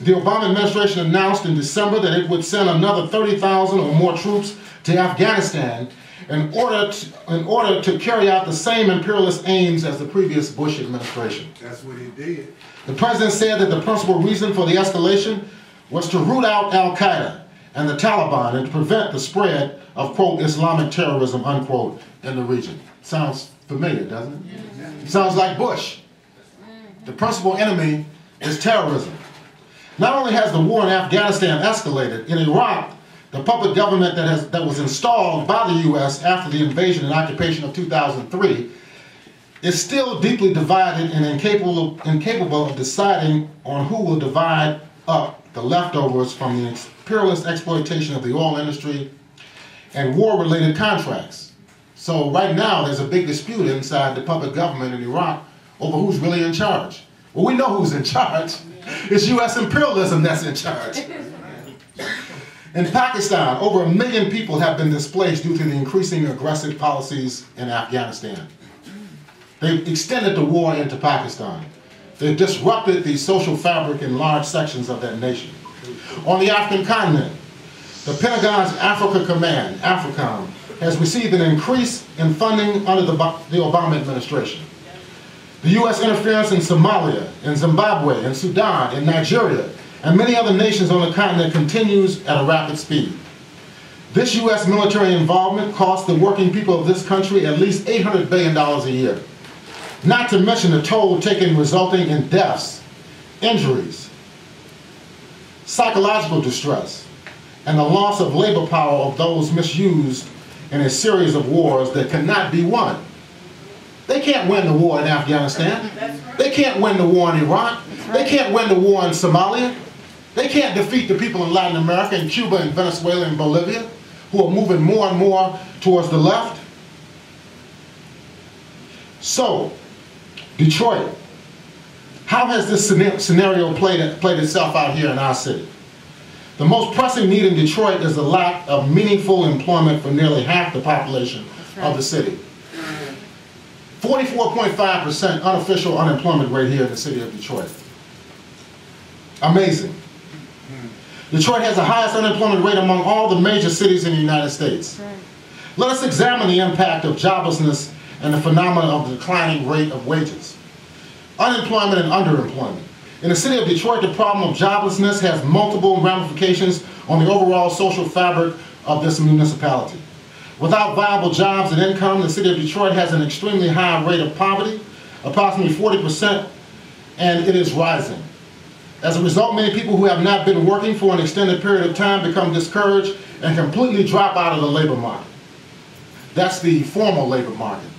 The Obama administration announced in December that it would send another 30,000 or more troops to Afghanistan in order to carry out the same imperialist aims as the previous Bush administration. That's what he did. The president said that the principal reason for the escalation was to root out Al-Qaeda and the Taliban and to prevent the spread of, quote, Islamic terrorism, unquote, in the region. Sounds familiar, doesn't it? Yeah. Sounds like Bush. The principal enemy is terrorism. Not only has the war in Afghanistan escalated, in Iraq, the puppet government that was installed by the U.S. after the invasion and occupation of 2003 is still deeply divided and incapable of deciding on who will divide up the leftovers from the imperialist exploitation of the oil industry and war-related contracts. So right now there's a big dispute inside the puppet government in Iraq over who's really in charge. Well, we know who's in charge. It's U.S. imperialism that's in charge. In Pakistan, over 1 million people have been displaced due to the increasing aggressive policies in Afghanistan. They've extended the war into Pakistan. They've disrupted the social fabric in large sections of that nation. On the African continent, the Pentagon's Africa Command, AFRICOM, has received an increase in funding under the Obama administration. The U.S. interference in Somalia, in Zimbabwe, in Sudan, in Nigeria, and many other nations on the continent continues at a rapid speed. This U.S. military involvement costs the working people of this country at least $800 billion a year. Not to mention the toll taken resulting in deaths, injuries, psychological distress, and the loss of labor power of those misused in a series of wars that cannot be won. They can't win the war in Afghanistan. They can't win the war in Iraq. They can't win the war in Somalia. They can't defeat the people in Latin America and Cuba and Venezuela and Bolivia who are moving more and more towards the left. So, Detroit, how has this scenario played itself out here in our city? The most pressing need in Detroit is the lack of meaningful employment for nearly half the population of the city. 44.5% unofficial unemployment rate here in the city of Detroit. Amazing. Detroit has the highest unemployment rate among all the major cities in the United States. Let us examine the impact of joblessness and the phenomenon of the declining rate of wages. Unemployment and underemployment. In the city of Detroit, the problem of joblessness has multiple ramifications on the overall social fabric of this municipality. Without viable jobs and income, the city of Detroit has an extremely high rate of poverty, approximately 40%, and it is rising. As a result, many people who have not been working for an extended period of time become discouraged and completely drop out of the labor market. That's the formal labor market.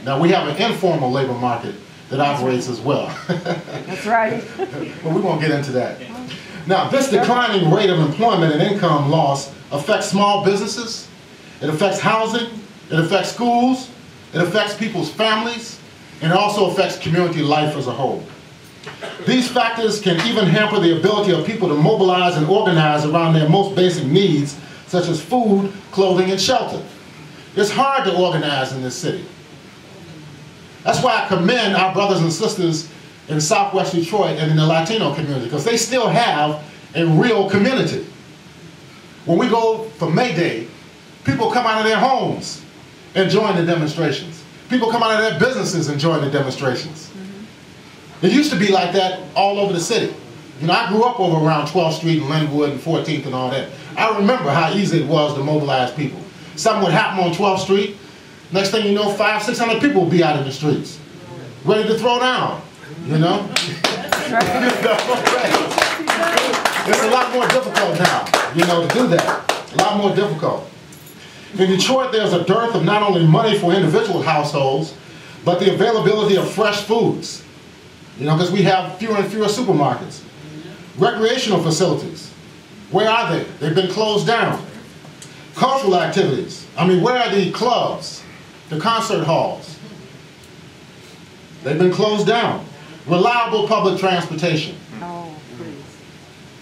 Now we have an informal labor market that operates as well. That's right. But we won't get into that. Now, this declining rate of employment and income loss affects small businesses, it affects housing, it affects schools, it affects people's families, and it also affects community life as a whole. These factors can even hamper the ability of people to mobilize and organize around their most basic needs, such as food, clothing, and shelter. It's hard to organize in this city. That's why I commend our brothers and sisters in Southwest Detroit and in the Latino community, because they still have a real community. When we go for May Day, people come out of their homes and join the demonstrations. People come out of their businesses and join the demonstrations. It used to be like that all over the city. You know, I grew up over around 12th Street and Linwood and 14th and all that. I remember how easy it was to mobilize people. Something would happen on 12th Street. Next thing you know, 500, 600 people would be out in the streets, ready to throw down, you know? It's a lot more difficult now, you know, to do that. A lot more difficult. In Detroit, there's a dearth of not only money for individual households, but the availability of fresh foods. You know, because we have fewer and fewer supermarkets. Recreational facilities, where are they? They've been closed down. Cultural activities, I mean, where are the clubs, the concert halls? They've been closed down. Reliable public transportation. Oh, please.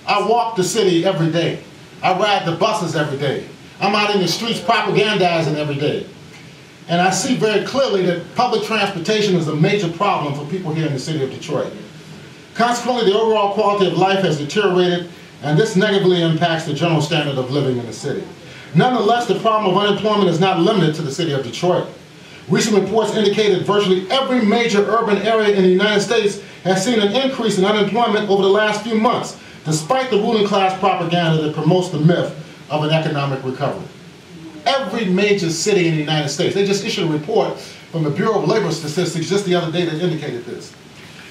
I walk the city every day. I ride the buses every day. I'm out in the streets propagandizing every day. And I see very clearly that public transportation is a major problem for people here in the city of Detroit. Consequently, the overall quality of life has deteriorated, and this negatively impacts the general standard of living in the city. Nonetheless, the problem of unemployment is not limited to the city of Detroit. Recent reports indicate that virtually every major urban area in the United States has seen an increase in unemployment over the last few months, despite the ruling class propaganda that promotes the myth of an economic recovery. Every major city in the United States, they just issued a report from the Bureau of Labor Statistics just the other day that indicated this.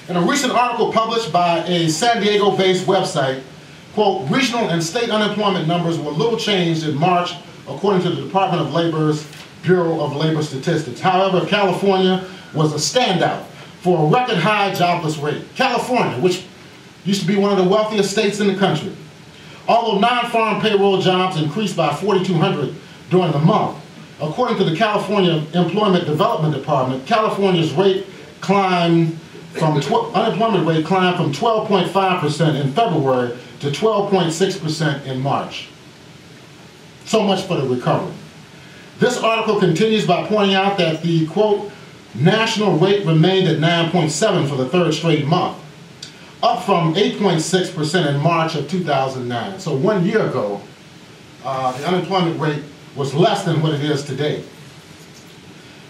In a recent article published by a San Diego-based website, quote, regional and state unemployment numbers were little changed in March, according to the Department of Labor's Bureau of Labor Statistics. However, California was a standout for a record high jobless rate. California, which used to be one of the wealthiest states in the country. Although non-farm payroll jobs increased by 4,200 during the month, according to the California Employment Development Department, California's unemployment rate climbed from 12.5% in February to 12.6% in March. So much for the recovery. This article continues by pointing out that the, quote, national rate remained at 9.7 for the third straight month, up from 8.6% in March of 2009. So 1 year ago, the unemployment rate was less than what it is today.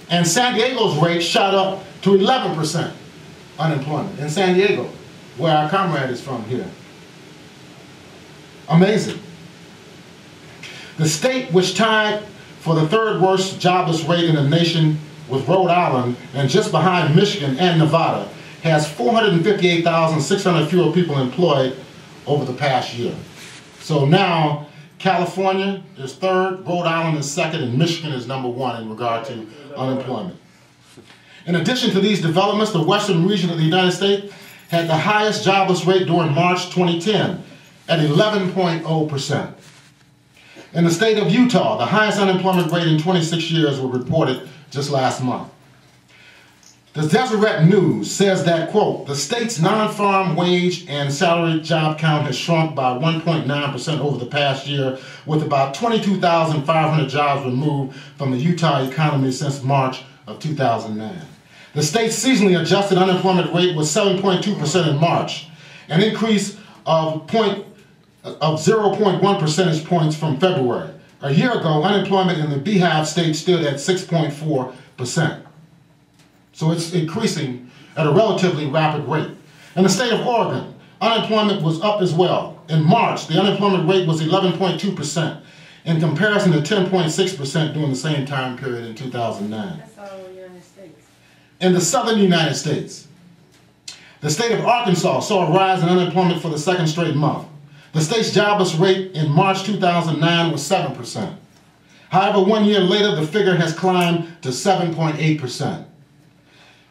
And San Diego's rate shot up to 11% unemployment in San Diego, where our comrade is from here. Amazing. The state which tied for the third worst jobless rate in the nation with Rhode Island and just behind Michigan and Nevada has 458,600 fewer people employed over the past year. So now California is third, Rhode Island is second, and Michigan is number one in regard to unemployment. In addition to these developments, the western region of the United States had the highest jobless rate during March 2010 at 11.0%. In the state of Utah, the highest unemployment rate in 26 years was reported just last month. The Deseret News says that, quote, the state's non-farm wage and salary job count has shrunk by 1.9% over the past year, with about 22,500 jobs removed from the Utah economy since March of 2009. The state's seasonally adjusted unemployment rate was 7.2% in March, an increase of 0.1 percentage points from February. A year ago, unemployment in the Beehive state stood at 6.4%. So it's increasing at a relatively rapid rate. In the state of Oregon, unemployment was up as well. In March, the unemployment rate was 11.2% in comparison to 10.6% during the same time period in 2009. That's all in the United States. In the southern United States, the state of Arkansas saw a rise in unemployment for the second straight month. The state's jobless rate in March 2009 was 7%. However, 1 year later, the figure has climbed to 7.8%.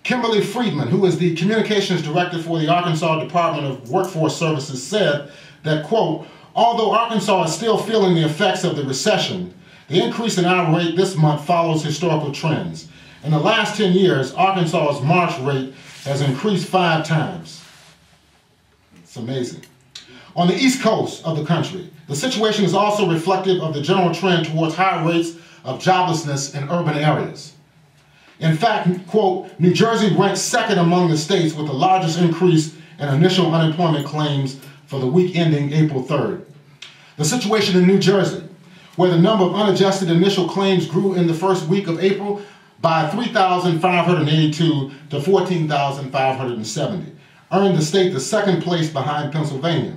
Kimberly Friedman, who is the communications director for the Arkansas Department of Workforce Services, said that, quote, although Arkansas is still feeling the effects of the recession, the increase in our rate this month follows historical trends. In the last 10 years, Arkansas's March rate has increased 5 times. It's amazing. On the east coast of the country, the situation is also reflective of the general trend towards higher rates of joblessness in urban areas. In fact, quote, New Jersey ranks second among the states with the largest increase in initial unemployment claims for the week ending April 3rd. The situation in New Jersey, where the number of unadjusted initial claims grew in the first week of April by 3,582 to 14,570, earned the state the second place behind Pennsylvania.